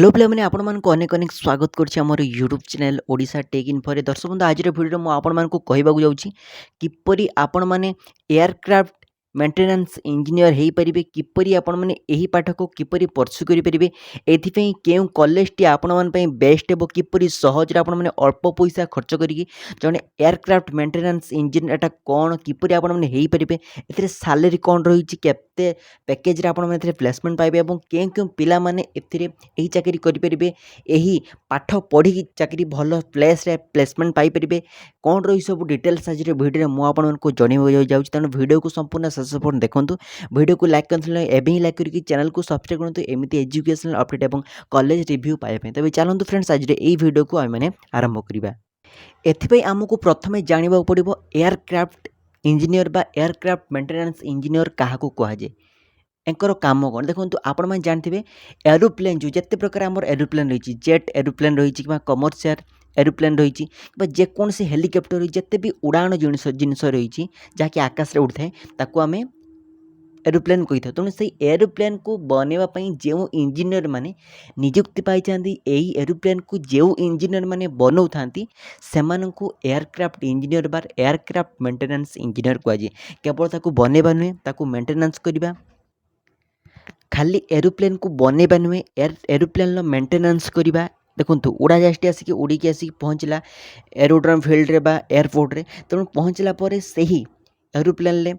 Hello पिला माने आपण मानक अनेक अनेक स्वागत करछि हमर YouTube channel Odisha take info रे दर्शक बंधु आज वीडियो मु आपण मानक कहबाक जाउछि किपरि आपण माने एयरक्राफ्ट मेंटेनेंस इंजीनियर हेई परिबे किपरि आपण माने एही पाठ को किपरि परसु करि परिबे एथि पई केउ कॉलेज टी आपण मान पई बेस्ट हेबो किपरि सहज रे आपण माने अल्प पैसा खर्च करिकि जने एयरक्राफ्ट मेंटेनेंस इंजीनियर एटा कोन किपरि आपण माने हेई परिबे एथिरे सैलरी कोन रहिछि केते पैकेज रे आपण माने एथिरे प्लेसमेंट पाइबे एवं केउ पिला माने एथिरे एही चाकरी करें यही पाठ पढ़ी चाकरी भल प्लेस रे प्लेसमेंट पाइपर कौन रही सब डिटेल्स आज भिडियो मुझे जनइबा जाऊँ तेणु भिडियो को संपूर्ण शेष पर्यटन देखूँ भिडियो को लाइक करते लाइक करके चैनल को सब्सक्राइब करूँ एमती एजुकेशनल अपडेट और कॉलेज रिव्यू पाइबा तेज चलते फ्रेंड्स आज ये भिडियो को आम आरंभ करवा एथि आमको प्रथम जानवा पड़ो एयरक्राफ्ट इंजीनियर बा एयरक्राफ्ट मेंटेनेंस इंजीनियर क्या कहुए एंकर काम कौन देखो आपण मैंने जानते एरोप्लेन जो जिते प्रकार आम एरोप्लेन रही जेट एरोप्लेन रही कि कमर्शियल एरोप्लेन रही जेकोसी हेलिकप्टर जिते भी उड़ाण जिनस रही जहाँकि आकाश में उड़े ताकू आम एरोप्लेन कही था तेणु से एरोप्लेन को बनवाई जो इंजीनियर माने नियुक्ति पाई यही एरोप्लेन को जो इंजीनियर माने बनाऊ था से एयरक्राफ्ट इंजीनियर बार एयरक्राफ्ट मेंटेनेंस इंजीनियर कहुए केवल ताकू बनवा नुहे ताकू मेंटेनेंस करवा खाली एरोप्लेन को बनवा नुहे एरोप्लेन मेंटेनेंस करवा देखो उड़ा जहाज़टी आसिक उड़ीकी आसिक पहुँचला एरोड्रम फील्ड रे बा एयरपोर्ट रे तेणु पहुँचला पर सही एरोप्लेन रे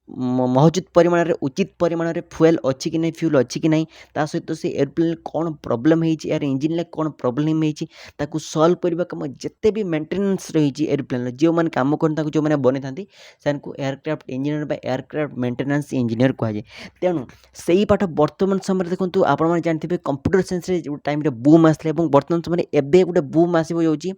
मौजूद परिमाण उचित परिमाण फुएल अच्छी कि नहीं फ्यूल अच्छी कि नहीं ता सहित से एरोप्लेन कौन प्रोब्लेम होती यार इंजिन कौन प्रोब्लेम होती सल्व करने कम जिते भी मेंटेनेंस रही एरोप्लेन जो मैंने कम कर जो मैंने बनी था एयरक्राफ्ट इंजीनियर बा एयरक्राफ्ट मेंटेनेंस इंजीनियर कहुए तेणु से ही पाठ बर्तमान समय देखो आपने जानते कंप्यूटर साइंस जो टाइम बूम आसला बर्तमान समय एवं गोटे बूम आसो जाऊँगी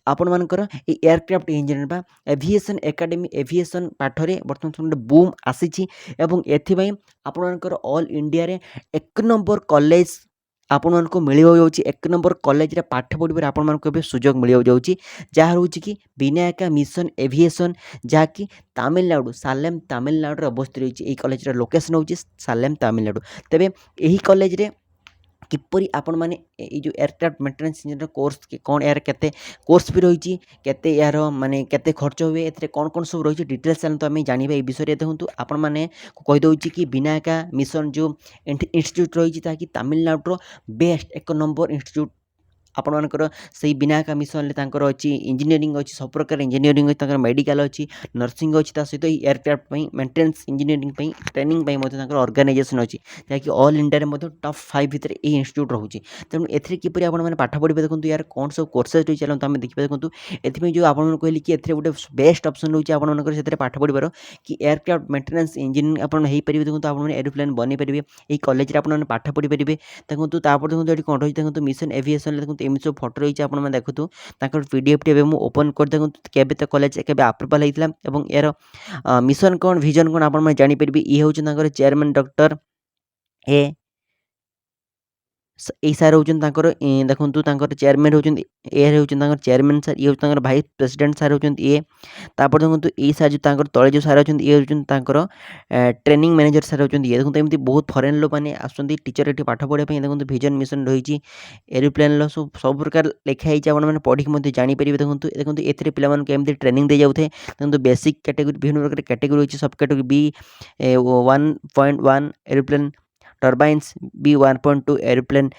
आपण मानकर एयरक्राफ्ट इंजीनियर बा एविएशन एकेडमी एविएशन पाठरे बर्तमान समय बूम आसी एवं एथिपाई आपणकर ऑल इंडिया रे एक नंबर कॉलेज आपण मानक मिल जाऊँगी एक नंबर कॉलेज रे पाठ पढ़े आपण मानक सुजोग मिल जाऊँगी जहाँ रोचे कि विनायका मिशन एविएशन जहाँकि तमिलनाडु सालेम तमिलनाडु अवस्थित रही है कॉलेज लोकेशन होची सालेम तमिलनाडु तेबे यही कॉलेज रे किपरि आपण माने जो एयरक्राफ्ट मेंटेनेंस इंजीनियर कोर्स कौन यार केते कोर्स भी रही केते यार माने केते खर्च हुए एथरे कौन कौन सब रही डिटेल्स तो आम जानिबा ए विषय देखूँ आपण मैंने कहीदे कि विनायका मिशन जो इंस्टीट्यूट रही ताकि तमिलनाडुर बेस्ट एक नंबर इंस्टीट्यूट आपण मानकर से विनायका मिशन अच्छी इंजीनियरिंग अच्छी सब प्रकार इंजीनियरिंग अच्छी मेडिकल अच्छी नर्सिंग अच्छी सहित aircraft maintenance engineering organisation organisation अच्छी जहाँकि ऑल इंडिया में टॉप 5 भितर ये इंस्टीट्यूट रोचे तेणु एथि किपरि आपने पाठ पढ़े देखो यार कौन सब कोर्सेज रही चलते आम देखिए देखो एथि जो आपको कहली कि एथि गोटे बेस्ट ऑप्शन रोचे आपंकर पाठ पढ़ार कि एयरक्राफ्ट मेंटेनेंस इंजीनियरिंग आपड़ हो पारे देखो आप एरोप्लेन बन पारे यही कॉलेज आपने पाठ पढ़ी पारे देखो देखो ये कौन रही देखो मिशन एविएशन देखो एमती सब फटो रही है देखो पीडीएफ टी ओपन कर देखो केबे तो कॉलेज केबे अप्रूवाल होता है यार मिशन कौन विजन कौन आप जानीपर ये हूँ चेयरमैन डॉक्टर ए यही सार होती देखूँ चेयरमैन होती ए होती चेयरमैन सार ये हूँ भाइस प्रेसिडेंट सार होती ए तापर देखो ये सार जो तले जो सार अच्छे ये हूँ ट्रेनिंग मैनेजर सार होती ये देखो एमती बहुत फरेन लोग मैंने आसुँच टीचर ये पाठ पढ़ाई देखो विजन मिशन रही एरोप्लेन सब प्रकार लिखाई आपने पढ़ी जानीपर देखो देखो ए पे ट्रेनिंग दे जाऊे देखो बेसिक कैटेगरी विभिन्न प्रकार कैटेगरी अच्छी subcategory B 1.1 aeroplane turbines B 1.2 aeroplane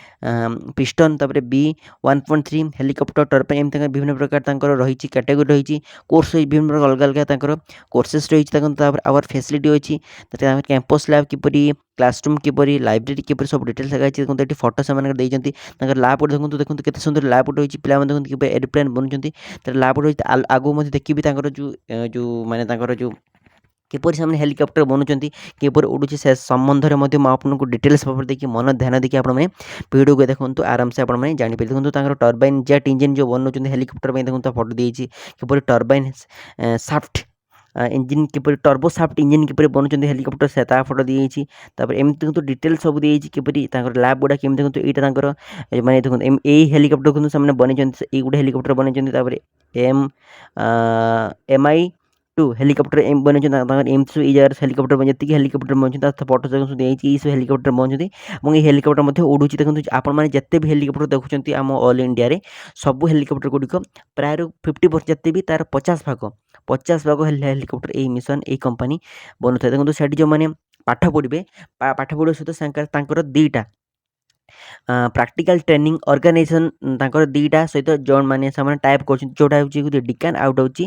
piston तापर बी 1.3 हेलिकॉप्टर टर्बाइन एमती विभिन्न प्रकार रही कैटेगरी रही कोर्स विभिन्न प्रकार अलग अलग कोर्सेस रही आवर फैसिलिटी अच्छी कैंपस लैब किपरि क्लासरूम किपरि लाइब्रेरी किपरि सब डिटेल्स लगा देखो ये फटो से लैब देखो देखो केते सुंदर लैब रही पिला देखो कि एरोप्लेन बनुँच लैब रही आगू देखिए जो जो माने जो किपर से हेलिकॉप्टर बनुँच किपर उड़ूँ से संबंध में आपको डिटेल्स भाव देखिए मन ध्यान देखिए आपने वीडियो को देखो आराम से आपने जानीपर देखो टर्बाइन जेट इंजिन जो बनाऊँ हेलिकॉप्टर देखो फटो देती किपर टर्बाइन साफ्ट इंजिन किपर टर्बो साफ्ट इंजिन किपर बनुँच हेलिकॉप्टर से फटो दी एमती देखो डिटेल्स सब दी किपर लैब गुड़ा केमी देखो यहाँ माने देखो यही हेलिकॉप्टर को बनी गोटे हेलिकॉप्टर बनी M I two helicopter M बन एम सब ये जगह हेलिकप्टर बन जी हेलिकप्टर बन फटो सब ये सब हेलिकप्टर बन और ये हेलिकप्टर उड़ू देखो आपण मैंने जिते भी हेलिकप्टर देखुं आम ऑल इंडिया रे सब हेलिकप्टर गुड़िक प्राय 50% जिते भी तार 50 भाग हेलिकप्टर ये मिशन ये कंपनी बनू था देखो से जो मैंने पाठ पढ़े पाठ पढ़ा सहित दीटा ପ୍ରାକ୍ଟିକାଲ ଟ୍ରେନିଂ ଅର୍ଗାନାଇଜେସନ୍ ଦୁଇଟା ସହିତ ମାନେ ସେମାନେ ଟାଇପ୍ କରୁଛନ୍ତି ଯେଉଁଟା ହେଉଛି ଡିକାନ୍ ଆଉ ଗୋଟେ ହେଉଛି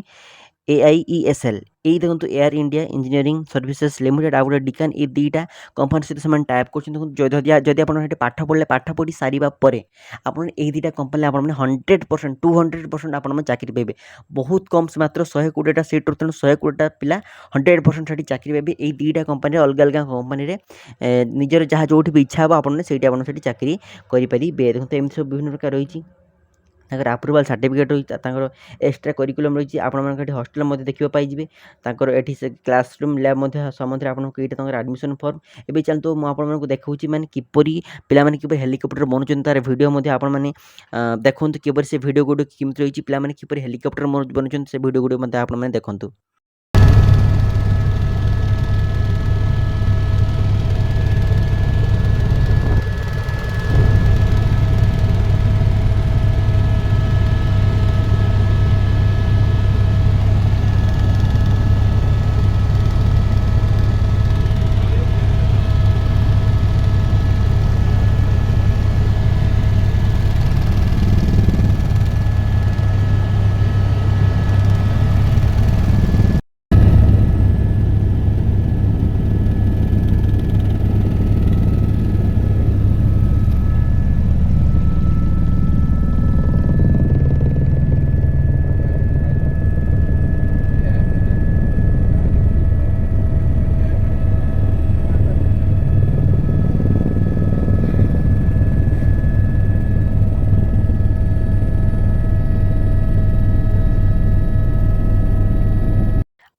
AIESL ଏଇ ଦେଖନ୍ତୁ air India engineering services limited ଆଉ ଗୋଟେ ଡିକାନ୍ ଏ ଦୁଇଟା କମ୍ପାନୀ ସହିତ ସେମାନେ ଟାଇପ୍ କରୁଛନ୍ତି ଦେଖନ୍ତୁ ଯଦି ଆପଣ ସେଠି ପାଠ ପଢ଼ିଲେ ପାଠ ପଢ଼ି ସାରିବା ପରେ ଆପଣ ଏଇ ଦୁଇଟା କମ୍ପାନୀରେ ଆପଣମାନେ 100% 200% ଆପଣମାନେ ଚାକିରି ପାଇବେ ବହୁତ କମ୍ ମାତ୍ର 120ଟା ସିଟ୍ରୁ ତେଣୁ 120ଟା ପିଲା 100% ସେଠି ଚାକିରି ପାଇବେ ଏଇ ଦୁଇଟା କମ୍ପାନୀରେ ଅଲଗା ଅଲଗା କମ୍ପାନୀରେ ନିଜର ଯାହା ଯେଉଁଠି ବି ଇଚ୍ଛା ହେବ ଆପଣ ସେଇଠି ଆପଣ ସେଠି ଚାକିରି କରିପାରିବେ ଦେଖନ୍ତୁ ଏମିତି ସବୁ ବିଭିନ୍ନ ପ୍ରକାର ରହିଛି ତାଙ୍କର ଆପ୍ରୁଭାଲ୍ ସାର୍ଟିଫିକେଟ୍ ରହିଛି ତାଙ୍କର ଏକ୍ସଟ୍ରା କରିକୁଲମ୍ ରହିଛି ଆପଣମାନଙ୍କ ଏଠି ହଷ୍ଟେଲ୍ ମଧ୍ୟ ଦେଖିବା ପାଇଯିବେ ତାଙ୍କର ଏଠି ସେ କ୍ଲାସରୁମ୍ ଲ୍ୟାବ୍ ମଧ୍ୟ ସମ୍ବନ୍ଧରେ ଆପଣଙ୍କୁ ଏଇଟା ତାଙ୍କର ଆଡ଼ମିସନ୍ ଫର୍ମ ଏବେ ଚାଲନ୍ତୁ ମୁଁ ଆପଣମାନଙ୍କୁ ଦେଖାଉଛି ମାନେ କିପରି ପିଲାମାନେ କିପରି ହେଲିକପ୍ଟର ବନୁଛନ୍ତି ତାର ଭିଡ଼ିଓ ମଧ୍ୟ ଆପଣମାନେ ଦେଖନ୍ତୁ କିପରି ସେ ଭିଡ଼ିଓ ଗୁଡ଼ିକ କେମିତି ରହିଛି ପିଲାମାନେ କିପରି ହେଲିକପ୍ଟର ବନୁଛନ୍ତି ସେ ଭିଡ଼ିଓ ଗୁଡ଼ିକ ମଧ୍ୟ ଆପଣମାନେ ଦେଖନ୍ତୁ।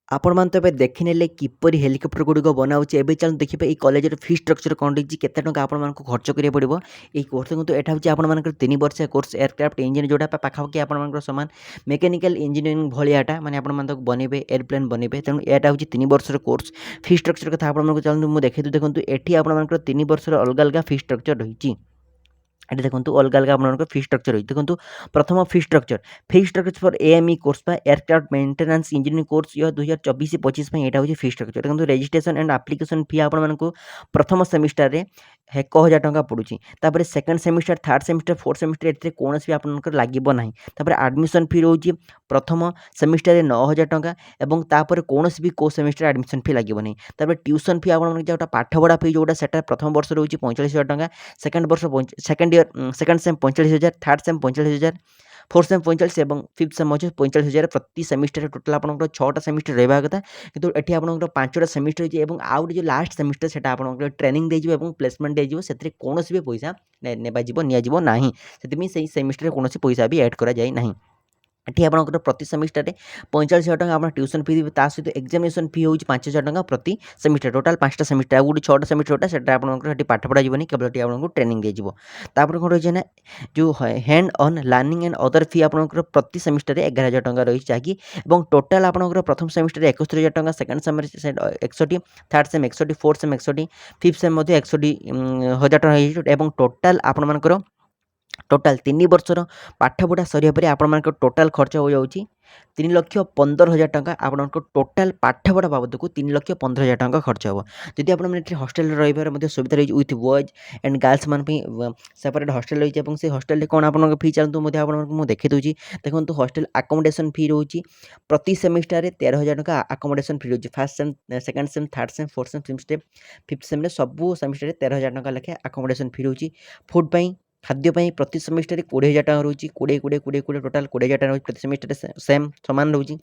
ଆପଣମାନେ ତ ଏବେ ଦେଖିନେଲେ କିପରି ହେଲିକପ୍ଟର ଗୁଡ଼ିକ ବନାହେଉଛି ଏବେ ଚାଲନ୍ତୁ ଦେଖିବା ଏଇ କଲେଜର ଫି ଷ୍ଟ୍ରକ୍ଚର କ'ଣ ରହିଛି କେତେ ଟଙ୍କା ଆପଣମାନଙ୍କୁ ଖର୍ଚ୍ଚ କରିବାକୁ ପଡ଼ିବ ଏଇ କୋର୍ସ କିନ୍ତୁ ଏଇଟା ହେଉଛି ଆପଣମାନଙ୍କର 3 ବର୍ଷିଆ କୋର୍ସ ଏୟାରକ୍ରାଫ୍ଟ ଇଞ୍ଜିନିୟର ଯେଉଁଟା ପାଖାପାଖି ଆପଣମାନଙ୍କର ସମାନ ମେକାନିକାଲ ଇଞ୍ଜିନିୟରିଂ ଭଳିଆଟା ମାନେ ଆପଣମାନେ ତାକୁ ବନେଇବେ ଏୟାରପ୍ଲେନ୍ ବନେଇବେ ତେଣୁ ଏଇଟା ହେଉଛି 3 ବର୍ଷର କୋର୍ସ ଫି ଷ୍ଟ୍ରକ୍ଚର କଥା ଆପଣମାନଙ୍କୁ ଚାଲନ୍ତୁ ମୁଁ ଦେଖେଇ ଦେଖନ୍ତୁ ଏଠି ଆପଣମାନଙ୍କର 3 ବର୍ଷର ଅଲଗା ଅଲଗା ଫି ଷ୍ଟ୍ରକ୍ଚର ରହିଛି ଏଠି ଦେଖନ୍ତୁ ଅଲଗା ଅଲଗା ଆପଣଙ୍କର ଫି ଷ୍ଟ୍ରକ୍ଚର ରହିଛି ଦେଖନ୍ତୁ ପ୍ରଥମ fee structure for AME course ବା aircraft maintenance engineering course year 2024-25 ପାଇଁ ଏଇଟା ହେଉଛି ଫି ଷ୍ଟ୍ରକ୍ଚର ଦେଖନ୍ତୁ ରେଜିଷ୍ଟ୍ରେସନ୍ ଆଣ୍ଡ ଆପ୍ଲିକେସନ୍ ଫି ଆପଣମାନଙ୍କୁ ପ୍ରଥମ ସେମିଷ୍ଟାରରେ 1000 ଟଙ୍କା ପଡ଼ୁଛି ତାପରେ second semester third semester fourth semester ଏଥିରେ କୌଣସି ବି ଆପଣଙ୍କର ଲାଗିବ ନାହିଁ ତାପରେ ଆଡ଼ମିସନ୍ ଫି ରହୁଛି ପ୍ରଥମ ସେମିଷ୍ଟାରରେ 9000 ଟଙ୍କା ଏବଂ ତାପରେ କୌଣସି ବି କେଉଁ ସେମିଷ୍ଟାର ଆଡ଼ମିସନ୍ ଫି ଲାଗିବ ନାହିଁ ତାପରେ ଟ୍ୟୁସନ୍ ଫି ଆପଣଙ୍କର ଯେଉଁଟା ପାଠପଢ଼ା ଫି ଯେଉଁଟା ସେଟା ପ୍ରଥମ ବର୍ଷ ରହୁଛି 45,000 ଟଙ୍କା ସେକେଣ୍ଡ ବର୍ଷ second year second sem 45,000 third same 45,000 fourth same 45 এবং फिफ्थ सेम अच्छे 45,000 प्रति सेमिस्टर टोटाल आपंकर 6टा सेमिस्टर रहा कथा किंतु एटी आपंकर 5टा सेमिस्टर होती है आउ जो लास्ट सेमिस्टर से आपंकर ट्रेनिंग देजिव प्लेसमेंट देजिव से कौन भी पैसा निजी ना से सेमिस्टर कौन पैसा भी एड कराए ना एटी आपंकर प्रति सेमिस्टर 45,000 टका आप ट्यूशन फी देते सहित एक्जामिनेशन फी हूँ 5,000 टका प्रति सेमिस्टर टोटाल 5टा सेमिस्टर गोटे 6टा सेमिस्टर होता है आपंकर पाठ पढ़ा केवल आपको ट्रेनिंग दीजिए तापर कौन रही है ना जो hand on learning and other fee आपंकर प्रति सेमिस्टर 11,000 टका रही जहाँकि टोटाल आपंकर प्रथम सेमिस्टर 71,000 टका second semester 61 third same 61 fourth same 61 fifth sem 61,000 टका टोटाल आपंकर टोटाल 3 वर्षर पाठपढ़ा सरिया पर आपंकर टोटाल खर्च हो जाऊँगी 3,15,000 टका आपंकर टोटाल पाठपढ़ा बाबद को 3,15,000 टका खर्च हो जदि आप हस्टेल रही सुविधा रही विथ बॉयज एंड गर्ल्स मान सेपरेट हस्टेल रही है से हस्टेल कौन आप फी चलते मुझे देखी दूसरी देखो हस्टेल आकोमोडेशन फी रोचे प्रति सेमिस्टर 13,000 टका आकोमोडेशन फी रोचे first sem second same third same fourth same fifth sem सब सेमिस्टर 13,000 टका लेखे आकोमोडेशन फी रोचे फूड पाई खाद्यपाई प्रति सेमिस्टर 20,000 टका रोचे 20 टोटाल 20,000 टका प्रति सेमिस्टर सेम सामान रोचे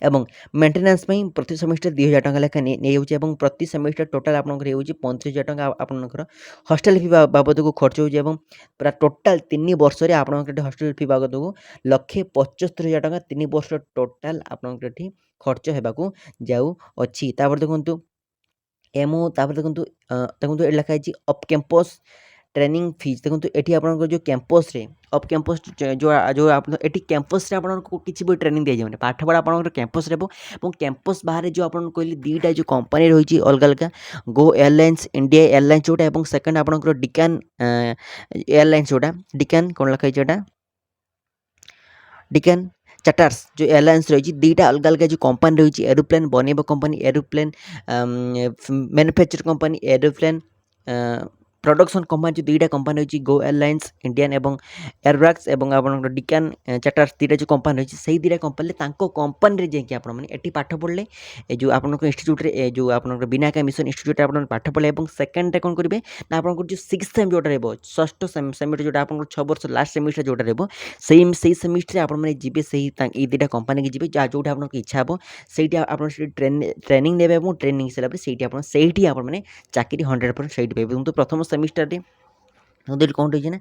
एवं मेंटेनेंस प्रति सेमिस्टर 2,000 टका लेखा नहीं जाऊँगी प्रति सेमिस्टर टोटाल आपंकर हो 35,000 टका आपंकर हस्टेल फी बाबद को खर्च हो पूरा टोटाल 3 वर्ष आपंकर हस्टेल फी बाबद को 1,75,000 टका 3 वर्ष टोटाल आपंकर खर्च होगा जाऊँगी देखो एमओ देखो देखो लिखाई अफ कैंपस ट्रेनिंग फीस देखो ये आपंकर जो कैंपस रे ऑफ कैंपस जो जो आप ये कैंपस आपको किसी भी ट्रेनिंग दी जाए पाठपढ़ा आप कैंपस और कैंपस बाहर जो आप कहली दुईटा जो कंपनी रही अलग अलग गो एयरलाइंस इंडिया एयरलाइंस जोटा और सेकेंड आपंकर डिकान एयरलाइंस जोटा डिकान कौन लिखाई डिकान चार्टर्स जो एयरलाइंस रही दुईटा अलग अलग जो कंपनी रही एरोप्लेन बनइबा company aeroplane manufacture company aeroplane production company जो दुईटा कंपनी रही गो एयरलाइंस इंडियन एवं एयरब्रैक्स एवं आप डिकान चार्टर्स दुईटा जो कंपनी रही से दुईटा कंपनी कंपनी जाकि आपठी पाठ पढ़ले जो आप इन्यूट जो आप बिनाका मिशन इन्यूट आप पाठ पढ़े और सेकेंड कौन करेंगे ना आप जो 6th सेम जोटा षष्ठ सेमिस्टर जोटा आप 6 वर्ष लास्ट सेमिस्टर जोटा से सेमिस्टर आपने जी से दुईटा कंपनी की जी जहाँ जो आपको इच्छा हे से ट्रेनिंग ने ट्रेनिंग सारापर से आपने चाकरी 100% से पाइबे तो प्रथम सेमिस्टर ওদের কৌন রয়েছে না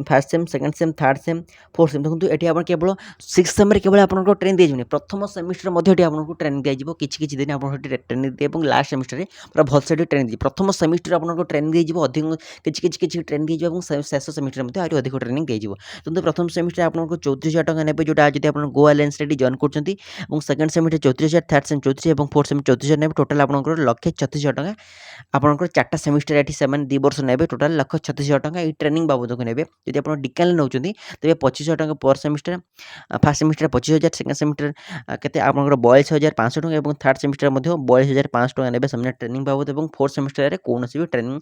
first same second same third same fourth sem দেখুন এটি আপনার কেবল 6th সেমরে কেবল আপনার ট্রেনিং দিয়ে প্রথম সেমিস্টার মধ্যে এটি আপনার ট্রেনিং দিয়াযিব কিছু কিছু দিন আপনার সেটি ট্রেনিং দিয়ে এবং লাস্ট সেমিস্টারে পুরা ভলসে এটি ট্রেনিং দিয়ে প্রথম সেমিস্টার আপনার ট্রেনিং দিয়েযিব অধিক কিছু ট্রেনিং দিয়েযিব এবং শেষ সেমিস্টার মধ্যে আরও অধিক ট্রেনিং দিয়েযিব কিন্তু প্রথম সেমিস্টার আপনার 34,000 টাকা নেবে যেটা যদি আপনার গোয়া এয়ারলাইন্সরে এটি জয়েন করছেন এবং সেকেন্ড সেমিস্টার 34,000 থার্ড সেম 34 এবং ফোর্থ সেম 34,000 নেবে টোটাল আপনার 1,36,000 টাকা আপনার 4টা সেমিস্টার এটি সেমানে 2 ବର୍ଷ নেবে টোটাল 1,36,000 টাকা এই ट्रेनिंग बाबद नेबे जदि आप डिकान नौ तेज 25,000 टका पर semester fast semester 25,000 second semester केते आप 42,500 टका और थर्ड सेमिस्टर 42,500 टका नेबे से ट्रेनिंग बाबद और फोर्थ सेमिस्टर में कौन भी ट्रेनिंग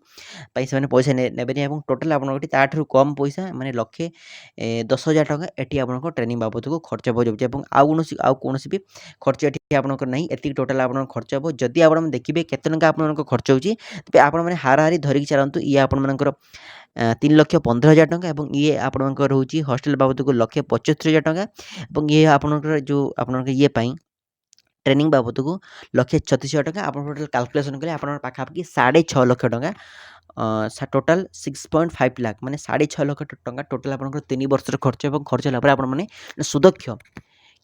से पैसा ने टोटाल आपठू कम पैसा माने 1,10,000 टका एटी आप ट्रेनिंग बाबद को खर्च हो जाए आउ कौन भी खर्च ये आपंकर ना ये टोटाल आप खर्च हे जदि आप देखिए केते टका आप खर्च होती आपने हाराहारी धरिकी चलतु ये आपर 3,15,000 टका और ये आपंकर रोचे हॉस्टेल बाबद को 1,75,000 टका और ये आपंकर जो आपंकर ये ट्रेनिंग बाबद को 1,36,000 टका आप टोटाल कैलकुलेशन कले आप पाखापाखि 6.5 लाख टका टोटाल 6.5 लाख माने 6.5 लाख टका टोटाल आपंकर 3 वर्षर खर्च और खर्च होगा आपने सुदक्ष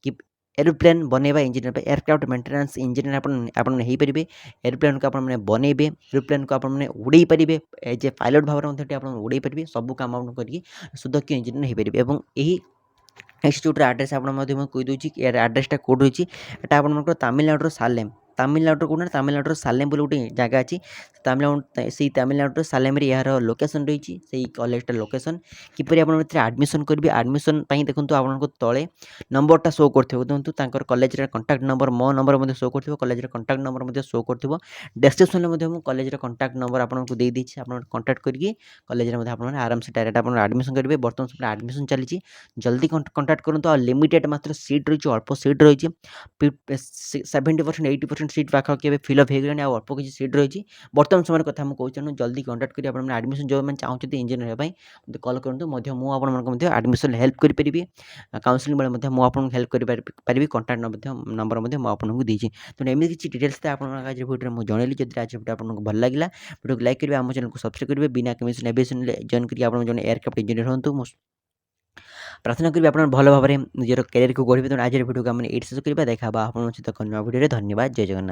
कि एरोप्लेन बनइबा इंजीनियर एयरक्राफ्ट मेंटेनेंस इंजीनियर आपने हो पारे एरोप्लेन को आपने बनइबे एरोप्लेन को आपने उड़े पारे एज ए पायलट भाव में आप उड़े पारे सब कम आप करके सुदक्ष इंजीनियर हो पारे और यही इन्स्टिट्यूट आड्रेस आपको कहीदे यार आड्रेसटा कोड रही है आप तमिलनाडु सालेम तमिलनाडु कौन तमिलनाडु सालेम बोले गोटे जगह अच्छी तमिलनाडु से तमिलनाडु सालेम यार लोकेशन रही से कॉलेजटा लोकेशन किपर आप आडमिशन करेंगे आडमिशन देखो आपको तले नंबरटा शो कर देखो कॉलेज कंटाक्ट नंबर मो नंबर शो कर कॉलेज कंटाक्ट नंबर शो कर डिस्क्रिप्शन में कॉलेज कंटाक्ट नंबर आपको दे दीजिए आप कंटाक्ट करके कॉलेज में आराम से डायरेक्ट आप आडमिशन करेंगे बर्तमान समय आडमिशन चली जल्दी कंटाक्ट करूँ आ लिमिटेड मात्र सीट रही अल्प सीट रही 70% 80% सीट पाखापाखि फिलअप हो गलानी अल्प किसी सीट रही बर्तमान समय कथा मुझे कहूँ जल्दी कंटाक्ट करेंगे आप आडमिशन जो मैंने चाहते इंजीनियर होगा मत कल करूँ मुझे आडमिशन हेल्प करी काउंसलिंग बेले मुझे हेल्प करी कंटाक्ट नंबर मुझे देती तो एमती किसी डिटेल्स आप भिडियो मुझे जनइली जब आज भिडियो आपको भल लगे भिडियो को लाइक करेंगे आम चैनल को सब्सक्राइब करेंगे बिना कमीशन एविएशन जॉइन करके आप जो एयरक्राफ्ट इंजीनियर हूँ प्रार्थना करी आप भल भाव में निजर कैरियर को गढ़े आज भिडियो को आम ये शेष करवा देखा आप सहित भिडियो धन्यवाद जय जगन्नाथ।